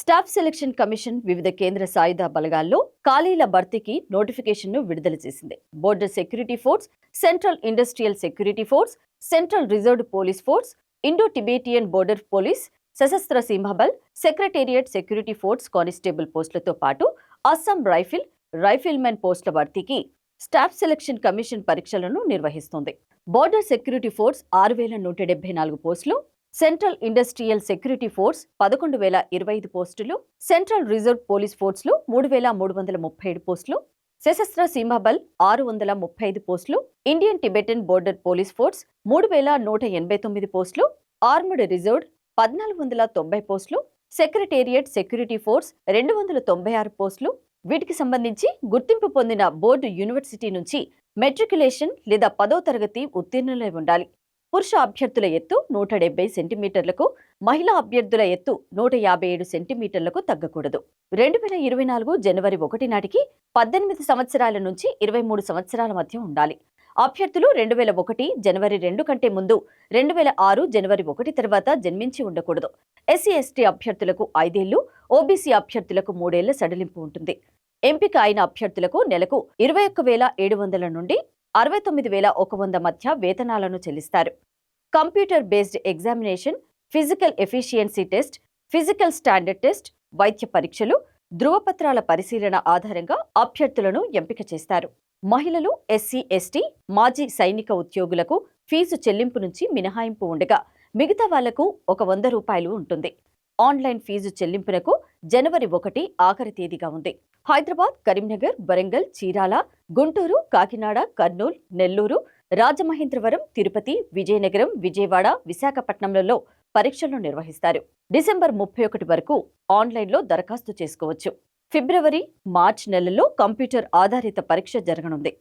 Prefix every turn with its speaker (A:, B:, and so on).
A: Staff selection commission వివిధ కేంద్ర సాయుధ బలగాల్లో ఖాళీల భర్తీకి నోటిఫికేషన్ను విడుదల చేసింది. Border security force, central industrial security force, central reserved police force, Indo Tibetan border police, Sashastra Seema Bal, secretariat security force constable పోస్టులతో పాటు అస్సాం రైఫిల్మెన్ పోస్టుల భర్తీకి స్టాఫ్ సెలక్షన్ కమిషన్ పరీక్షలను నిర్వహిస్తోంది. బోర్డర్ సెక్యూరిటీ ఫోర్స్ 6,174 పోస్టులు, సెంట్రల్ ఇండస్ట్రియల్ సెక్యూరిటీ ఫోర్స్ 11,025 పోస్టులు, సెంట్రల్ రిజర్వ్ పోలీస్ ఫోర్స్లో 3,337 పోస్టులు, సశస్త్ర సీమాబల్ 635 పోస్టులు, Indian Tibetan border police force 3,189 పోస్టులు, ఆర్మ్డ్ రిజర్వ్డ్ 1,490 పోస్టులు, సెక్రటేరియట్ సెక్యూరిటీ ఫోర్స్ 296 పోస్టులు. వీటికి సంబంధించి గుర్తింపు పొందిన బోర్డు యూనివర్సిటీ నుంచి మెట్రికులేషన్ లేదా 10వ తరగతి ఉత్తీర్ణులై ఉండాలి. పురుష అభ్యర్థుల ఎత్తు 170 సెంటీమీటర్లకు, మహిళా అభ్యర్థుల ఎత్తు 157 సెంటీమీటర్లకు తగ్గకూడదు. 2024 జనవరి 1 నాటికి 18 సంవత్సరాల నుంచి 23 సంవత్సరాల మధ్య ఉండాలి. అభ్యర్థులు 2001 జనవరి 2 కంటే ముందు, 2006 జనవరి 1 తర్వాత జన్మించి ఉండకూడదు. ఎస్సీ/ఎస్టీ అభ్యర్థులకు 5 ఏళ్లు, ఓబీసీ అభ్యర్థులకు 3 ఏళ్ల సడలింపు ఉంటుంది. ఎంపిక అయిన అభ్యర్థులకు నెలకు 21,700 నుండి 69,100 మధ్య వేతనాలను చెల్లిస్తారు. Computer based examination, physical efficiency test, physical standard test, వైద్య పరీక్షలు, ధృవపత్రాల పరిశీలన ఆధారంగా అభ్యర్థులను ఎంపిక చేస్తారు. మహిళలు, ఎస్సీ/ఎస్టీ, మాజీ సైనిక ఉద్యోగులకు ఫీజు చెల్లింపు నుంచి మినహాయింపు ఉండగా మిగతా వాళ్లకు ₹100 ఉంటుంది. ఆన్లైన్ ఫీజు చెల్లింపునకు జనవరి 1 ఆఖరి తేదీగా ఉంది. హైదరాబాద్, కరీంనగర్, వరంగల్, చీరాల, గుంటూరు, కాకినాడ, కర్నూలు, నెల్లూరు, రాజమహేంద్రవరం, తిరుపతి, విజయనగరం, విజయవాడ, విశాఖపట్నంలలో పరీక్షలను నిర్వహిస్తారు. డిసెంబర్ 31 వరకు ఆన్లైన్లో దరఖాస్తు చేసుకోవచ్చు. ఫిబ్రవరి, మార్చి నెలల్లో కంప్యూటర్ ఆధారిత పరీక్ష జరగనుంది.